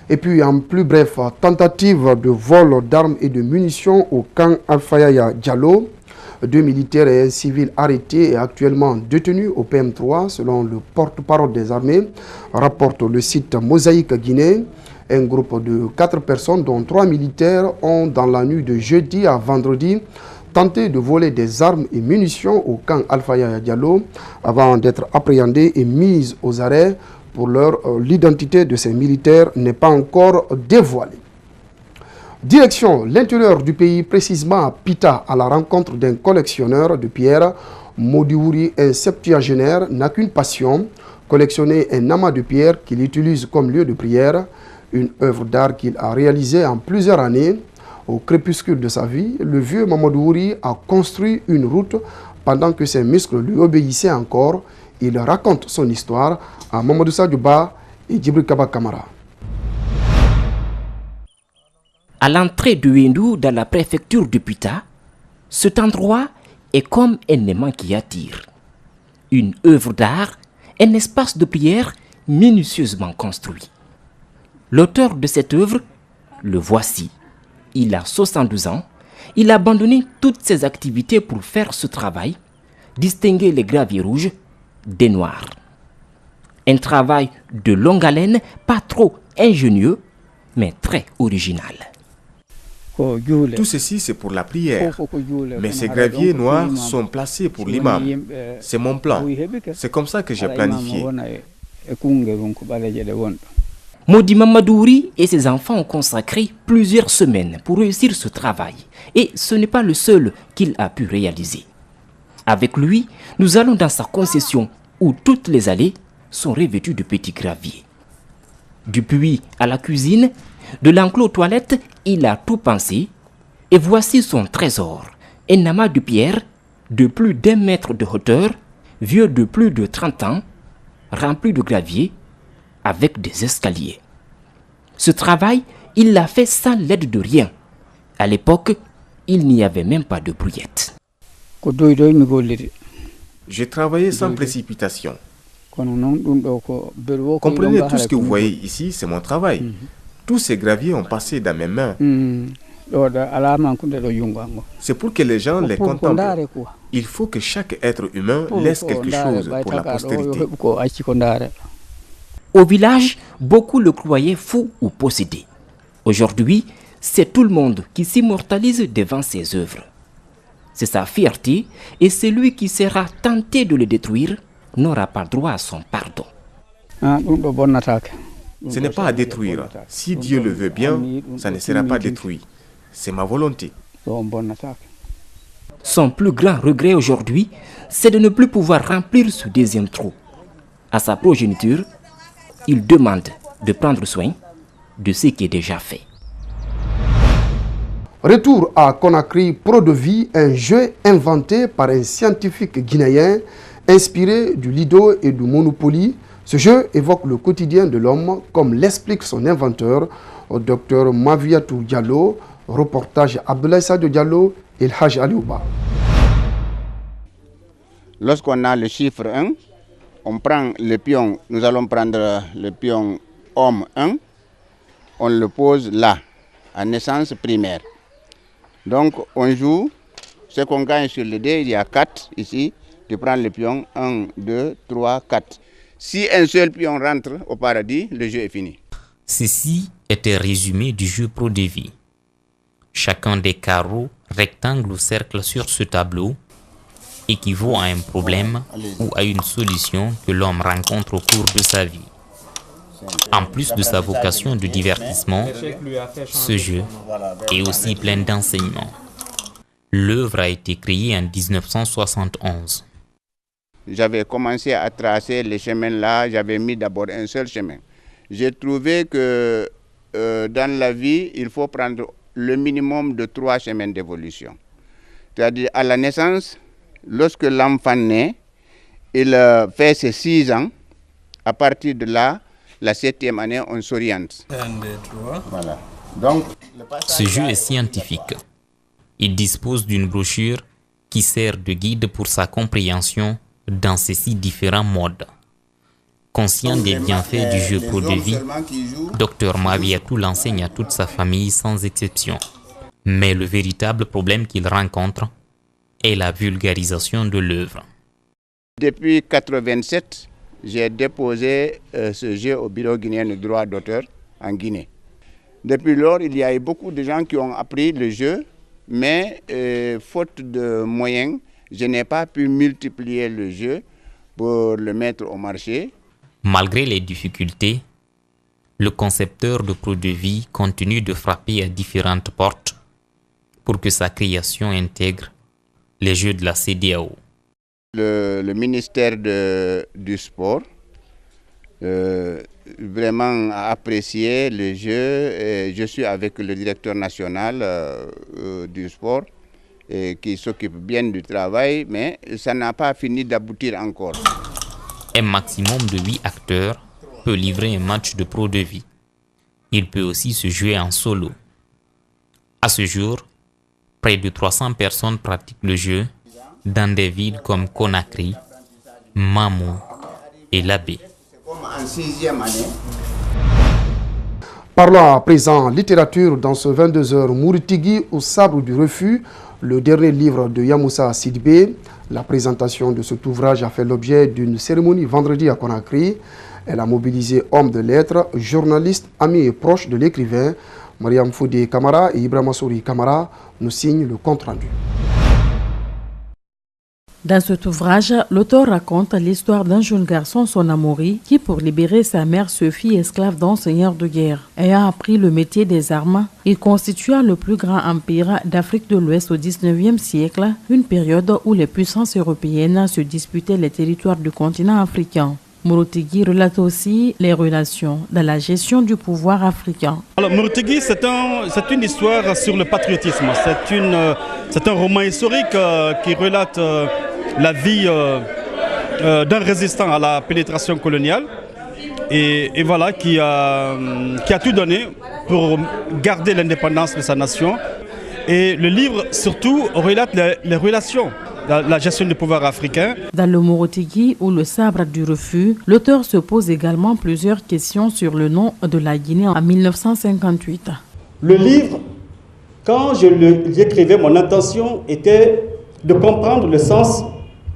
Et puis en plus bref, tentative de vol d'armes et de munitions au camp Alfaya Diallo. 2 militaires et un civil arrêtés et actuellement détenus au PM3 selon le porte-parole des armées, rapporte le site Mosaïque Guinée. Un groupe de 4 personnes, dont 3 militaires, ont dans la nuit de jeudi à vendredi tenté de voler des armes et munitions au camp Alfaya Diallo avant d'être appréhendés et mis aux arrêts. Pour l'heure, l'identité de ces militaires n'est pas encore dévoilée. Direction l'intérieur du pays, précisément à Pita, à la rencontre d'un collectionneur de pierres. Modiouri, un septuagénaire, n'a qu'une passion, collectionner un amas de pierres qu'il utilise comme lieu de prière, une œuvre d'art qu'il a réalisée en plusieurs années. Au crépuscule de sa vie, le vieux Mamadououri a construit une route pendant que ses muscles lui obéissaient encore. Il raconte son histoire à Mamadou Sadouba et Djibril Kaba Kamara. À l'entrée de Wendou dans la préfecture de Pita, cet endroit est comme un aimant qui attire. Une œuvre d'art, un espace de prière minutieusement construit. L'auteur de cette œuvre, le voici. Il a 72 ans. Il a abandonné toutes ses activités pour faire ce travail, distinguer les graviers rouges des noirs. Un travail de longue haleine, pas trop ingénieux, mais très original. Tout ceci, c'est pour la prière. Mais ces graviers noirs sont placés pour l'imam. C'est mon plan. C'est comme ça que j'ai planifié. Modi Mamadouri et ses enfants ont consacré plusieurs semaines pour réussir ce travail. Et ce n'est pas le seul qu'il a pu réaliser. Avec lui, nous allons dans sa concession où toutes les allées sont revêtues de petits graviers. Du puits à la cuisine, de l'enclos aux toilettes, il a tout pensé. Et voici son trésor, un amas de pierres de plus d'1 mètre de hauteur, vieux de plus de 30 ans, rempli de gravier, avec des escaliers. Ce travail, il l'a fait sans l'aide de rien. À l'époque, il n'y avait même pas de brouillette. J'ai travaillé sans précipitation. Comprenez, tout ce que vous voyez ici, c'est mon travail. Tous ces graviers ont passé dans mes mains. C'est pour que les gens les contemplent. Il faut que chaque être humain laisse quelque chose pour la postérité. Au village, beaucoup le croyaient fou ou possédé. Aujourd'hui, c'est tout le monde qui s'immortalise devant ses œuvres. C'est sa fierté et celui qui sera tenté de le détruire n'aura pas droit à son pardon. Ce n'est pas à détruire. Si Dieu le veut bien, ça ne sera pas détruit. C'est ma volonté. Son plus grand regret aujourd'hui, c'est de ne plus pouvoir remplir ce deuxième trou. À sa progéniture, il demande de prendre soin de ce qui est déjà fait. Retour à Conakry, Pro de Vie, un jeu inventé par un scientifique guinéen inspiré du Lido et du Monopoly. Ce jeu évoque le quotidien de l'homme, comme l'explique son inventeur, Dr Maviatou Diallo. Reportage Abdoulaye Sadio Diallo et El Haj Aliouba. Lorsqu'on a le chiffre 1, on prend le pion, nous allons prendre le pion homme 1, on le pose là, à naissance primaire. Donc on joue, ce qu'on gagne sur le dé, il y a 4 ici, tu prends le pion 1, 2, 3, 4. Si un seul pion rentre au paradis, le jeu est fini. Ceci était résumé du jeu Pro de Vie. Chacun des carreaux, rectangles ou cercles sur ce tableau équivaut à un problème ou à une solution que l'homme rencontre au cours de sa vie. En plus de sa vocation de divertissement, ce jeu est aussi plein d'enseignements. L'œuvre a été créée en 1971. J'avais commencé à tracer les chemins là, j'avais mis d'abord un seul chemin. J'ai trouvé que dans la vie, il faut prendre le minimum de 3 chemins d'évolution. C'est-à-dire à la naissance, lorsque l'enfant naît, il fait ses 6 ans. À partir de là, la 7e année, on s'oriente. Voilà. Donc, ce jeu est scientifique. Il dispose d'une brochure qui sert de guide pour sa compréhension dans ces 6 différents modes. Conscient des bienfaits du jeu Pro de Vie, Dr Maviatou l'enseigne à toute sa famille sans exception. Mais le véritable problème qu'il rencontre est la vulgarisation de l'œuvre. Depuis 1987, j'ai déposé ce jeu au Bureau guinéen de droit d'auteur en Guinée. Depuis lors, il y a eu beaucoup de gens qui ont appris le jeu, mais faute de moyens, je n'ai pas pu multiplier le jeu pour le mettre au marché. Malgré les difficultés, le concepteur de Pro de Vie continue de frapper à différentes portes pour que sa création intègre les jeux de la CEDEAO. Le ministère du Sport vraiment a apprécié le jeu. Et je suis avec le directeur national du sport qui s'occupe bien du travail, mais ça n'a pas fini d'aboutir encore. Un maximum de 8 acteurs peut livrer un match de Pro de Vie. Il peut aussi se jouer en solo. À ce jour, près de 300 personnes pratiquent le jeu dans des villes comme Conakry, Mamou et Labé. Parlons à présent littérature dans ce 22h. Mouritigi au sabre du refus, le dernier livre de Yamoussa Sidibé. La présentation de cet ouvrage a fait l'objet d'une cérémonie vendredi à Conakry. Elle a mobilisé hommes de lettres, journalistes, amis et proches de l'écrivain. Mariam Foudé Kamara et Ibrahima Souri Kamara nous signent le compte-rendu. Dans cet ouvrage, l'auteur raconte l'histoire d'un jeune garçon, son amouri, qui pour libérer sa mère se fit esclave d'un seigneur de guerre. Ayant appris le métier des armes, il constitua le plus grand empire d'Afrique de l'Ouest au XIXe siècle, une période où les puissances européennes se disputaient les territoires du continent africain. Mouritigi relate aussi les relations dans la gestion du pouvoir africain. Alors Mouritigi, c'est une histoire sur le patriotisme. C'est un roman historique qui relate la vie d'un résistant à la pénétration coloniale et voilà, qui a tout donné pour garder l'indépendance de sa nation. Et le livre surtout relate les relations, la gestion du pouvoir africain. Dans le Mouritigi ou le sabre du refus, l'auteur se pose également plusieurs questions sur le nom de la Guinée en 1958. Le livre, quand je l'écrivais, mon intention était de comprendre le sens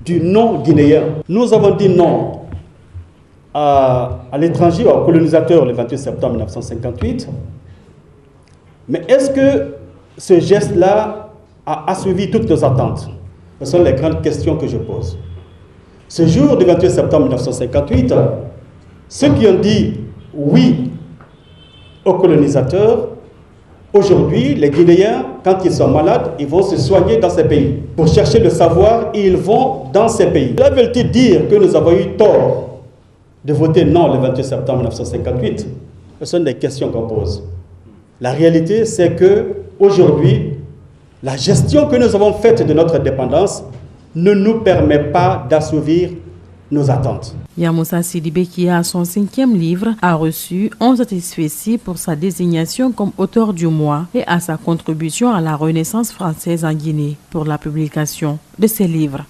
du nom guinéen. Nous avons dit non à l'étranger, aux colonisateurs le 28 septembre 1958. Mais est-ce que ce geste-là a assouvi toutes nos attentes? Ce sont les grandes questions que je pose. Ce jour du 28 septembre 1958, ceux qui ont dit oui aux colonisateurs, aujourd'hui, les Guinéens, quand ils sont malades, ils vont se soigner dans ces pays. Pour chercher le savoir, ils vont dans ces pays. Là, veulent-ils dire que nous avons eu tort de voter non le 28 septembre 1958? Ce sont des questions qu'on pose. La réalité, c'est que aujourd'hui, la gestion que nous avons faite de notre indépendance ne nous permet pas d'assouvir nos attentes. Yamoussa Sidibé, qui a son 5e livre, a reçu 11 satisfecits pour sa désignation comme auteur du mois et à sa contribution à la Renaissance française en Guinée pour la publication de ses livres.